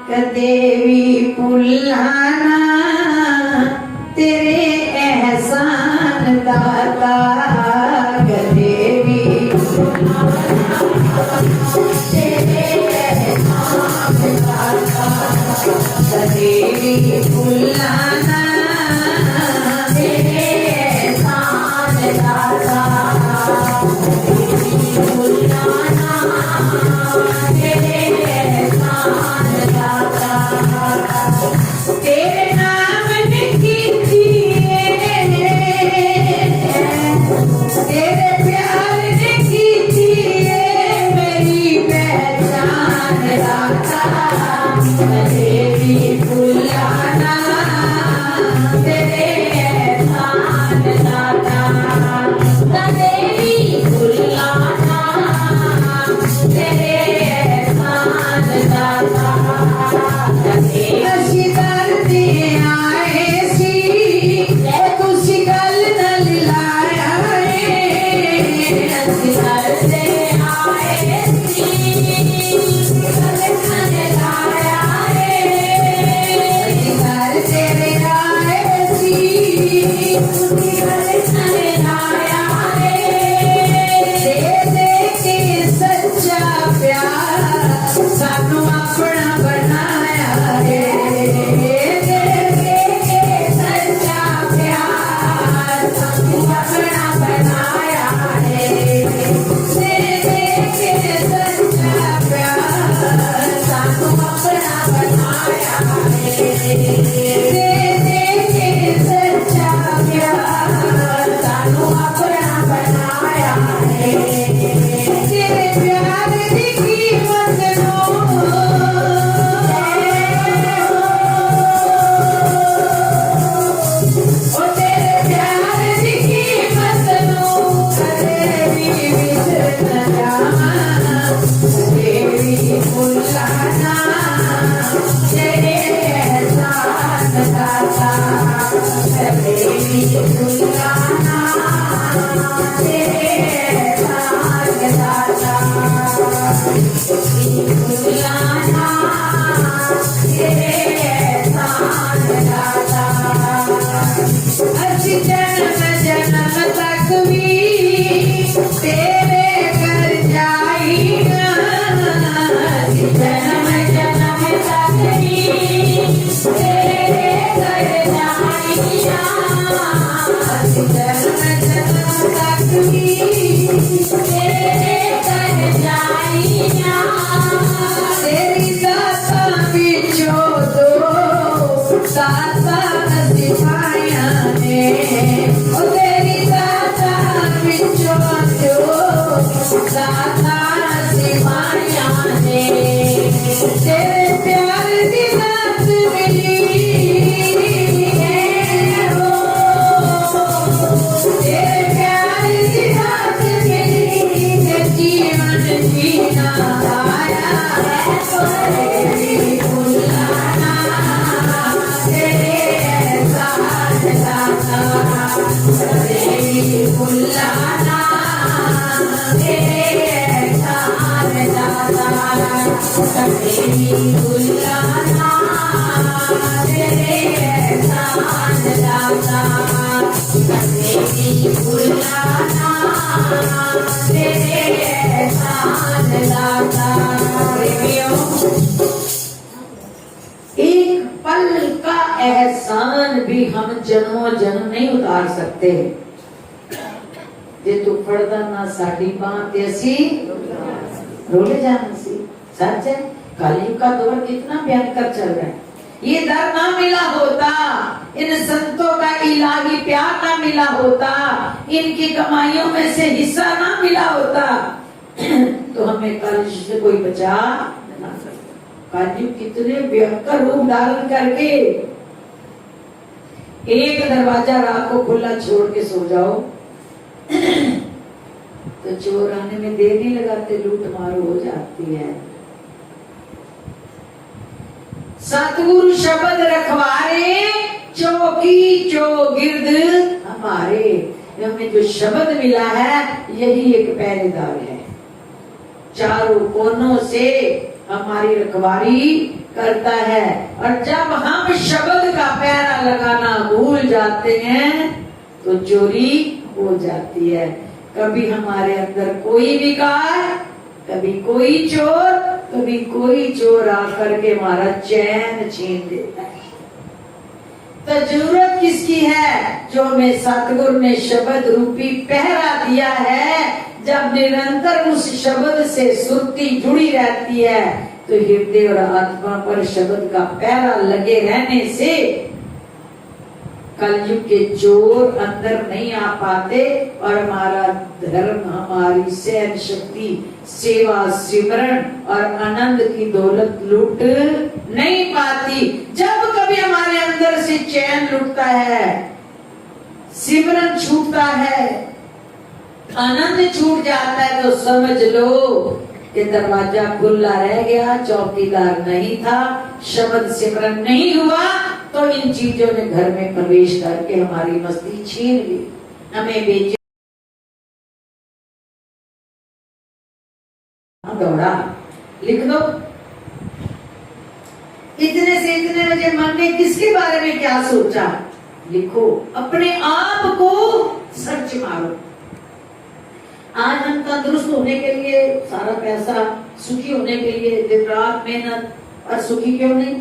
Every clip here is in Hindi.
देवी पुल्लाना तेरे एहसान दाता, देवी देवी पुल्लाना तेरे एहसान दाता, पुल्लाना तेरे एहसान दाता, तेरे नाम कीजिए तेरे प्यार ने कीजिए मेरी पहचान दाता, देवी पुल्लाना तेरे एहसान दाता, देवी पुल्लाना तेरे एहसान दाता, शिकार दिए आए सी तू शिकल न लाया शिकार से आए सी शिकल न लाया शिकार तेरे आए सी शिकल न लाया दे दे के सच्चा प्यार सानू अपना बनाया है, दे दे के सच्चा प्यार सानू अपना बनाया है, दे दे के सच्चा प्यार सानू अपना बनाया है, दे दे के सच्चा प्यार सानू अपना बनाया है, तेरे प्यार की कीमत नो ओ तेरे प्यार की कीमत नो देवी विचर न जावा, देवी पुल्लाना तेरे एहसान दाता, देवी पुल्लाना तेरे एहसान दाता, देवी पुल्लाना तेरे एहसान दाता, अच्छी जन्म जन्म तक भी तेरे घर जाइया, जन्म जन्म तक भी तेरे घर जाइया, जन्म जन्म तक भी तेरे घर जाइया, तेरी दाता बिचो दो दाता सिपाहिया ने, ओ तेरी दाता बिचो दो दाता सिपाहिया ने, तेरे प्यार की दात मिली है वो, तेरे प्यार की दात मिली है, जीवन जीना आया है, तेरी पुल्लाना तेरे एहसान दाता, देवी पुल्लाना तेरे एहसान दाता, देवी पुल्लाना तेरे एहसान दाता, देवी पुल्लाना तेरे एहसान दाता। एक पल का एहसान भी हम जन्मों जन्म नहीं उतार सकते, जे तू फड़दा ना साडी बांह ते असी रोले जाना सी। सच है, कलयुग का दौर कितना भयंकर चल रहा है। ये दर ना मिला होता, इन संतों का इलाही प्यार ना मिला होता, इनकी कमाइयों में से हिस्सा ना मिला होता तो हमें कलयुग से कोई बचा ना सकता। कलयुग कितने भयंकर रूप धारण करके, एक दरवाजा रात को खुला छोड़ के सो जाओ तो चोर आने में देर नहीं लगाते, लूट मार हो जाती है। सतगुरु शब्द रखवारे, चौकी चौगिर्द हमारे। हमें जो शब्द मिला है यही एक पहरेदार है, चारों कोनों से हमारी रखवारी करता है। और जब हम शब्द का पहरा लगाना भूल जाते हैं तो चोरी हो जाती है। कभी हमारे अंदर कोई विकार, कभी कोई चोर, कभी कोई चोर आकर के हमारा चैन छीन देता है। तो जरूरत किसकी है? जो हमें सतगुरु ने शब्द रूपी पहरा दिया है। जब निरंतर उस शब्द से सुरती जुड़ी रहती है तो हृदय और आत्मा पर शब्द का पहरा लगे रहने से कलयुग के चोर अंदर नहीं आ पाते और हमारा धर्म, हमारी सहन शक्ति, सेवा, सिमरन और आनंद की दौलत लूट नहीं पाती। जब कभी हमारे अंदर से चैन लुटता है, सिमरन छूटता है, आनंद छूट जाता है तो समझ लो कि दरवाजा खुला रह गया, चौकीदार नहीं था, शब्द सिमरन नहीं हुआ तो इन चीजों ने घर में प्रवेश करके हमारी मस्ती छीन ली, हमें बेचे दौड़ा। लिख दो, इतने से इतने बजे मन ने किसके बारे में क्या सोचा? लिखो, अपने आप को सर्च मारो। आज हम तंदुरुस्त होने के लिए सारा पैसा, सुखी होने के लिए दिन रात मेहनत, और सुखी क्यों नहीं?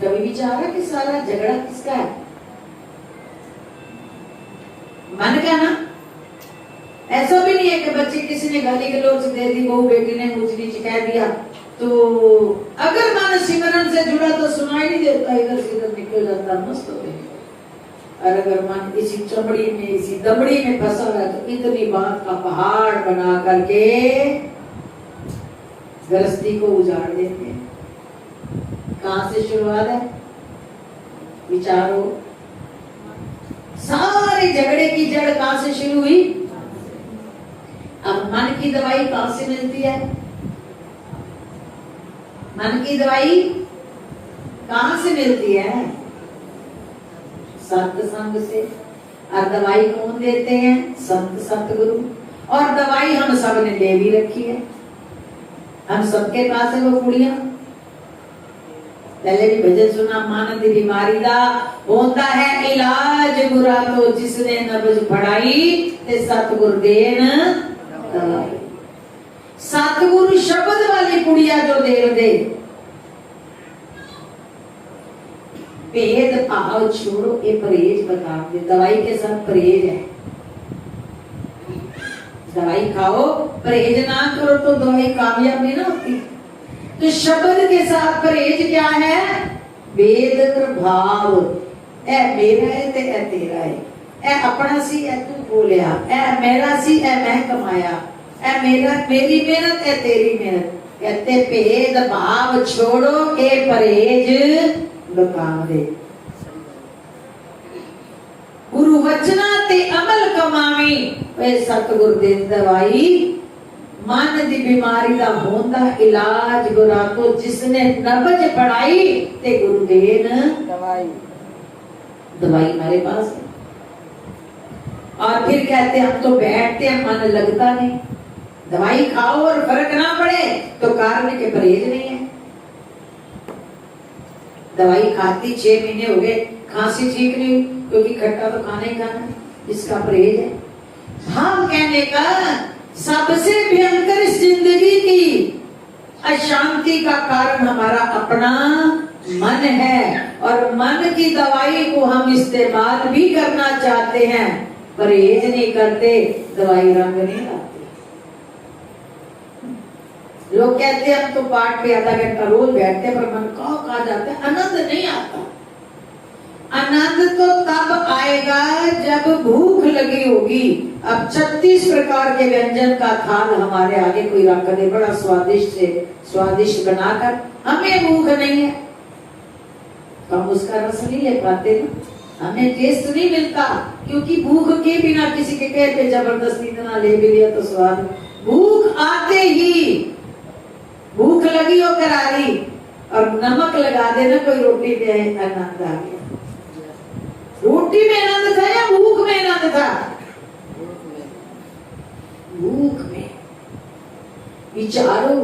कभी विचारा कि सारा झगड़ा किसका है? मन का ना। ऐसा भी नहीं है कि बच्चे किसी ने गाली गलौज दे दी, बहू बेटी ने ऊंच नीच कह दिया, तो अगर मन सिमरन से जुड़ा तो सुनाई नहीं देता, इधर से इधर निकल जाता, मस्त हो गई। और अगर मन इसी चमड़ी में, इसी दमड़ी में फंसा हुआ है तो इतनी बात का पहाड़ बना करके गृहस्थी को उजाड़ देते हैं। कहां से शुरुआत है? विचारो, सारे झगड़े की जड़ कहां से शुरू हुई? अब मन की दवाई कहां से मिलती है? मन की दवाई कहां से मिलती है? सत्संग से। और दवाई कौन देते हैं? संत सतगुरु। और दवाई हम सब ने ले भी रखी है, हम सबके पास है वो पुड़िया। पहले भी भजन सुना, मन दी बीमारी दा होता है इलाज, बुरा तो जिसने नब्ज पढ़ाई ते सतगुर देन दवाई। सतगुरु शब्द वाली पुड़िया जो देव दे। भेद भाव छोड़ो, ये परहेज बता दे। दवाई के साथ परहेज है। दवाई खाओ, परहेज ना करो तो दवाई कामयाब नहीं ना होती। तो शब्द के साथ परहेज क्या है? भेद भाव। ए मेरा है ते ए तेरा है, ए अपना सी ए तू बोलिया, ए मेरा सी ए मैं कमाया, ए मेरा मेरी मेहनत ए तेरी मेहनत। कहते भेद भाव छोड़ो, के परहेज लुकाम दे। गुरु वचना ते अमल कमावी, वे सतगुर दे दवाई। मन दी बीमारी दा होंदा इलाज, बुरा तो जिसने नबज पढ़ाई ते गुरु देन दवाई। दवाई हमारे पास है। और फिर कहते हम तो बैठते हैं, मन लगता नहीं। दवाई खाओ और फर्क ना पड़े तो कारण के परहेज नहीं है। दवाई खाती 6 महीने हो गए, खांसी ठीक नहीं हुई, क्योंकि खट्टा तो खाना ही खाना है, इसका परहेज है। भाव कहने का सबसे भयंकर इस जिंदगी की अशांति का कारण हमारा अपना मन है। और मन की दवाई को हम इस्तेमाल भी करना चाहते हैं, परहेज नहीं करते, दवाई रंग नहीं लाती। लोग कहते हैं हम तो पाठ पे आधा घंटा रोज बैठते, पर मन कहा जाता है, आनंद नहीं आता। आनंद तो तब आएगा जब भूख लगी होगी। अब 36 प्रकार के व्यंजन का थाल हमारे आगे कोई रख दे, बड़ा स्वादिष्ट बनाकर, हमें भूख नहीं है तो हम उसका रस नहीं ले पाते ना, हमें टेस्ट नहीं मिलता, क्योंकि भूख के बिना किसी के कह पे जबरदस्ती इतना ले भी लिया तो स्वाद। भूख आते ही, भूख लगी हो करारी और नमक लगा देना कोई रोटी पे, आनंद आ गया। रोटी में आनंद था या भूख में आनंद था? भूख में। विचारो,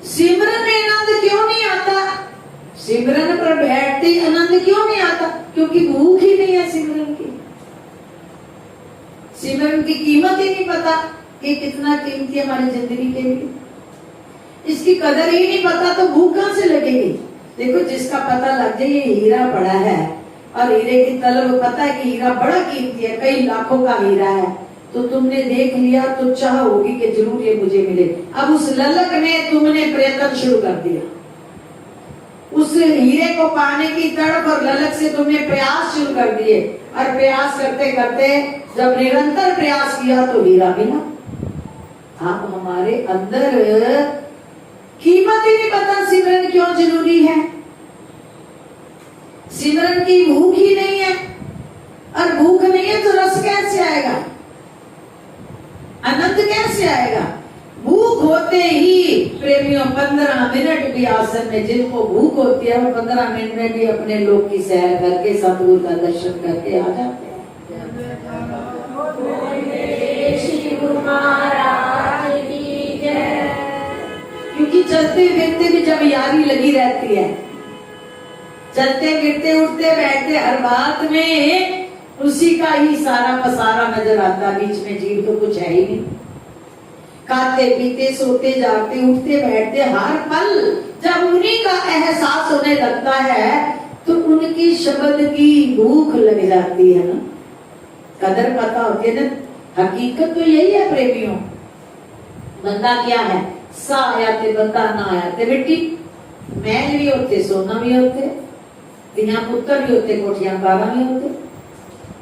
सिमरन में आनंद क्यों नहीं आता? सिमरन पर बैठते ही आनंद क्यों नहीं आता? क्योंकि भूख ही नहीं है सिमरन की। सिमरन की कीमत ही नहीं पता कि कितना कीमती है हमारी जिंदगी के लिए। इसकी कदर ही नहीं पता तो भूख कहां से लगेगी? देखो, जिसका पता लग जाए ये हीरा पड़ा है और हीरे की तलब, पता है कि हीरा बड़ा कीमती है, कई लाखों का हीरा है, तो तुमने देख लिया तो चाह होगी कि जरूर ये मुझे मिले। अब उस ललक ने तुमने प्रयत्न शुरू कर दिया, उस हीरे को पाने की तड़प और ललक से तुमने प्रयास शुरू कर दिए, और प्रयास करते करते जब निरंतर प्रयास किया तो हीरा मिला। अब हमारे अंदर कीमत ही नहीं पता सिमरन क्यों जरूरी है। सिमरन की भूख ही नहीं है, और भूख नहीं है तो रस कैसे आएगा, आनंद कैसे आएगा? भूख होते ही प्रेमियों 15 मिनट भी आसन में, जिनको भूख होती है वो 15 मिनट में भी अपने लोक की सैर करके सतगुरु का दर्शन करके आ जाते हैं। क्योंकि चलते फिरते भी जब यारी लगी रहती है, चलते फिरते उठते बैठते हर बात में उसी का ही सारा पसारा नजर आता, बीच में जीव तो कुछ है ही नहीं। खाते पीते सोते जागते उठते बैठते हर पल जब उन्हीं का एहसास होने लगता है तो उनकी शब्द की भूख लग जाती है ना, कदर पता होती है ना। हकीकत तो यही है प्रेमियों, बंदा क्या है, सा आया थे बंदा, ना आया थे मिट्टी। महल भी होते, सोना भी होते, दिया पुत्र भी होते, कोठियां बारा भी होते,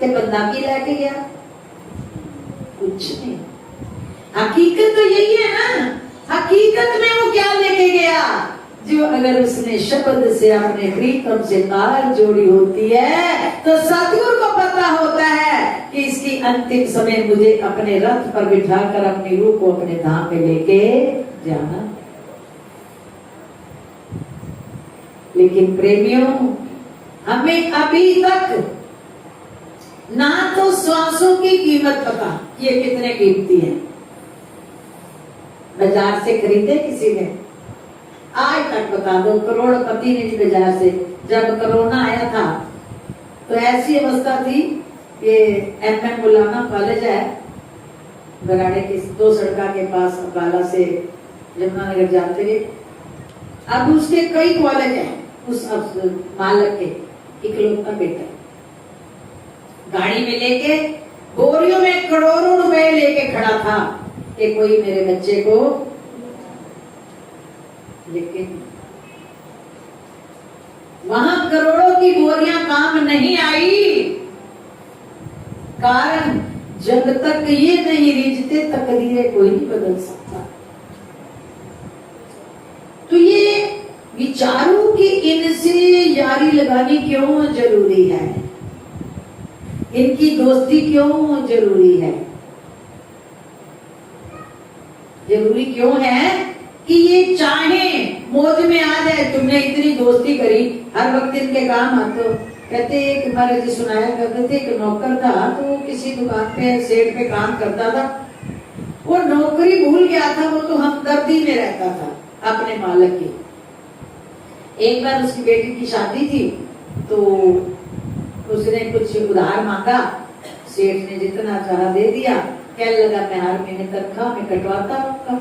ते बंदा की लेके गया कुछ नहीं। हकीकत तो यही है ना, हकीकत में वो क्या लेके गया? जो अगर उसने शब्द से अपने प्रीतम से तार जोड़ी होती है तो सतगुरु को पता होता है कि इसकी अंतिम समय मुझे अपने रथ पर बिठाकर अपनी रूह को अपने धाम में लेके जाना। लेकिन प्रेमियों, हमें अभी तक ना तो श्वासों की कीमत पता, ये कितने कीमती है। बाजार से खरीदे किसी ने, आज तक बता दो, करोड़पति ने बाजार से। जब कोरोना आया था तो ऐसी अवस्था थी, ये एमएम मौलाना कॉलेज है बराड़े की 2 सड़का के पास, अम्बाला से यमुनानगर जाते हुए। अब उसके कई कॉलेज हैं, उस मालक के इकलौता बेटा गाड़ी में लेके बोरियों में करोड़ों रुपए लेके खड़ा था कि कोई मेरे बच्चे को, लेकिन वहां करोड़ों की बोरियां काम नहीं आई। कारण जब तक ये नहीं रिझते तकदीरें कोई नहीं बदल सकता। तो ये विचारों की इनसे यारी लगानी क्यों जरूरी है, इनकी दोस्ती क्यों जरूरी है? जरूरी क्यों है कि ये चाहे मौज में आ जाए, तुमने इतनी दोस्ती करी, हर वक्त इनके काम आते। कहते एक हमारे जी सुनाया करते थे, एक नौकर था तो वो किसी दुकान पे सेठ पे काम करता था, वो नौकरी भूल गया था, वो तो हमदर्दी में रहता था अपने मालिक की। एक बार उसकी बेटी की शादी थी तो उसने कुछ उधार मांगा, सेठ ने जितना चाहा दे दिया, कहने लगा मैं हर महीने तनख्वाह में कटवाता रहूंगा।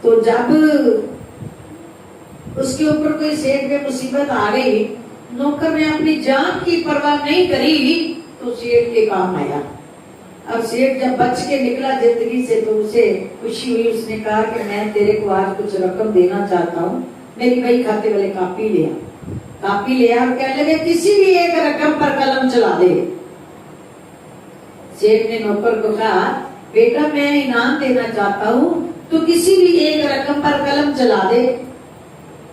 तो जब उसके ऊपर कोई सेठ पे मुसीबत आ गई, नौकर ने अपनी जान की परवाह नहीं करी तो सेठ के काम आया। अब सेठ जब बच के निकला जिंदगी से तो उसे खुशी हुई, उसने कहा कि मैं तेरे को आज कुछ रकम देना चाहता हूँ, मेरी भाई खाते वाले कापी ले आ। कापी ले आ और कहने लगे किसी भी एक रकम पर कलम चला दे। सेठ ने नौकर को कहा बेटा मैं इनाम देना चाहता हूँ, तो किसी भी एक रकम पर कलम चला दे।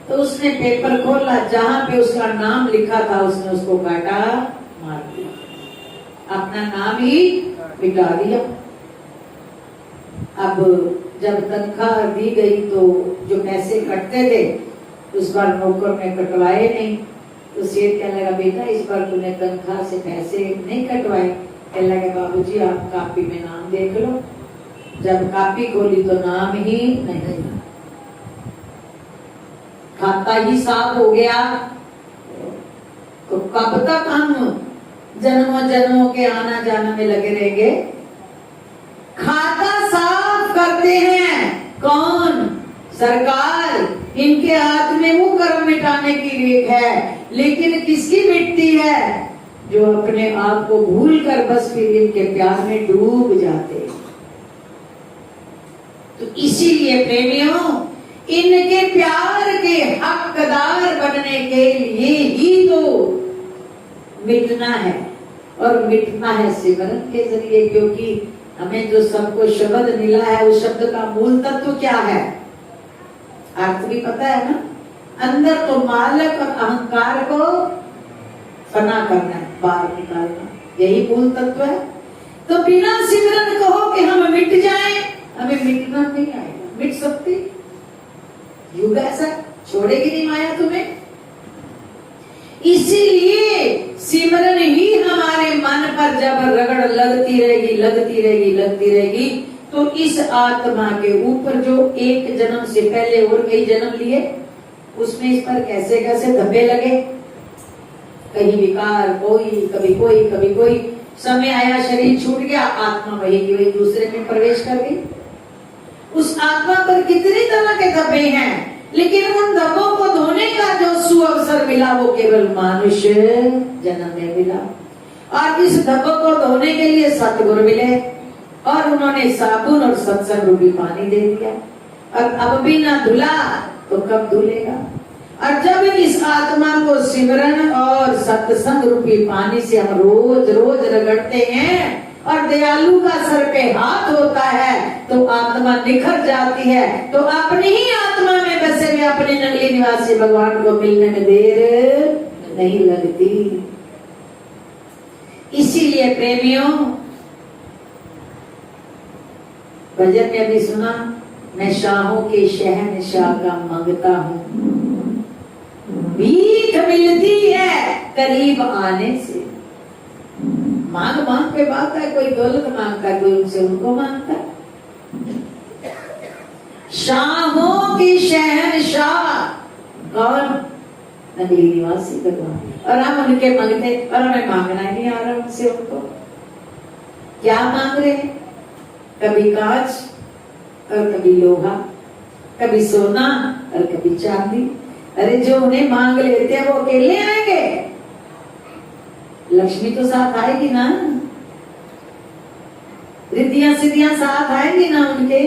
तो उसने पेपर खोला, जहां पे उसका नाम लिखा था उसने उसको काटा मार दिया, अपना नाम ही मिटा दिया। अब जब तनख्वाह दी गई तो जो पैसे कटते थे उस बार नौकर ने कटवाए नहीं। तो सेठ कहने लगा बेटा इस बार तूने तनख्वाह से पैसे नहीं कटवाए? कहने लगे बाबूजी आप कापी में नाम देख लो। जब कापी खोली तो नाम ही नहीं था। खाता ही साफ हो गया तो कब तक हम जन्मों जन्मों के आना जाना में लगे रहेंगे? खाता साफ करते हैं कौन? सरकार। इनके हाथ में वो कर्म मिटाने की रेख है, लेकिन किसकी मिटती है? जो अपने आप को भूल कर बस फिर इनके प्यार में डूब जाते हैं। तो इसीलिए प्रेमियों, इनके प्यार के हकदार बनने के लिए ही तो मिटना है, और मिटना है सिमरन के जरिए। क्योंकि हमें जो सबको शब्द मिला है, उस शब्द का मूल तत्व क्या है? अर्थ भी पता है ना? अंदर तो मालक और अहंकार को फना करना है, बाहर निकालना, यही मूल तत्व है। तो बिना सिमरन कहो कि हम मिट जाएं, हमें मिटना नहीं आएगा। मिट सकती युग ऐसा छोड़ेगी नहीं माया तुम्हें। इसीलिए सिमरन ही हमारे मन पर जब रगड़ लगती रहेगी, लगती रहेगी, लगती रहेगी, तो इस आत्मा के ऊपर जो एक जन्म से पहले और कई जन्म लिए, उसमें इस पर कैसे कैसे धब्बे लगे। कहीं विकार, कभी कोई। समय आया, शरीर छूट गया, आत्मा वही की वही दूसरे में प्रवेश कर गई। उस आत्मा पर कितनी तरह के धब्बे हैं, लेकिन उन धब्बों को धोने का जो सुअवसर मिला वो केवल मनुष्य जन्म में मिला। और इस धब्बों को धोने के लिए सतगुरु मिले, और उन्होंने साबुन और सत्संग रूपी पानी दे दिया। और अब भी ना धुला तो कब धुलेगा? और जब इस आत्मा को सिमरन और सत्संग रूपी पानी से हम रोज रोज रगड़ते हैं, और दयालु का सर पे हाथ होता है, तो आत्मा निखर जाती है। तो अपनी ही आत्मा में बसे हुए अपने नगली निवासी भगवान को मिलने में देर नहीं लगती। इसीलिए प्रेमियों, भजन में अभी सुना, मैं शाहों के शहंशाह का मांगता हूँ, भीख मिलती है करीब आने से। मांग मांग पे बात है, कोई दौलत मांगता है, कोई उनसे उनको मांगता है। शाहों की शहंशाह कौन? नगरी निवासी भगवान। और हम उनके मांगते, और हमें मांगना ही नहीं आ रहा उनसे। उनको क्या मांग रहे हैं? कभी कांच और कभी लोहा, कभी सोना और कभी चांदी। अरे जो उन्हें मांग लेते हैं वो अकेले आएंगे? लक्ष्मी तो साथ आएगी ना, रिद्धियां सिद्धियां साथ आएंगी ना उनके।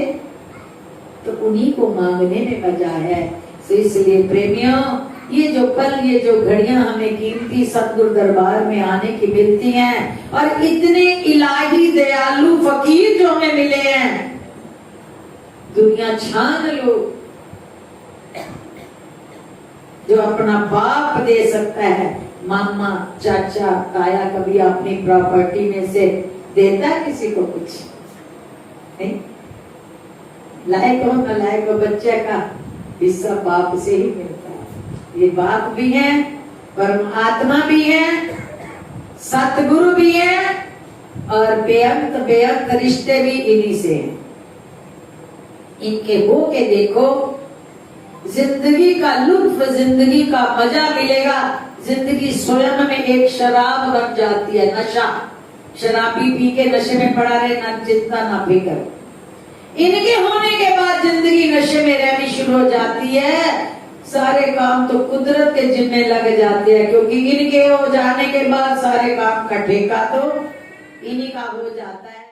तो उन्हीं को मांगने में मजा है। तो इसलिए प्रेमियों, ये जो पल, ये जो घड़ियां हमें कीमती सतगुरु दरबार में आने की मिलती हैं, और इतने इलाही दयालु फकीर जो हमें मिले हैं, दुनिया छान लो, जो अपना बाप दे सकता है। मामा, चाचा, ताया कभी अपनी प्रॉपर्टी में से देता है किसी को कुछ नहीं? लायक हो न लायक हो, बच्चे का हिस्सा बाप से ही मिलता है। ये बाप भी है, परमात्मा भी है, सतगुरु भी है, और बेअंत रिश्ते भी इन्हीं से हैं। इनके हो के देखो, जिंदगी का लुत्फ, जिंदगी का मजा मिलेगा। जिंदगी स्वयं में एक शराब बन जाती है, नशा। शराबी पी के नशे में पड़ा रहे, ना चिंता ना फिक्र। इनके होने के बाद जिंदगी नशे में रहनी शुरू हो जाती है। सारे काम तो कुदरत के जिम्मे लग जाते हैं, क्योंकि इनके हो जाने के बाद सारे काम का ठेका तो इन्हीं का हो जाता है।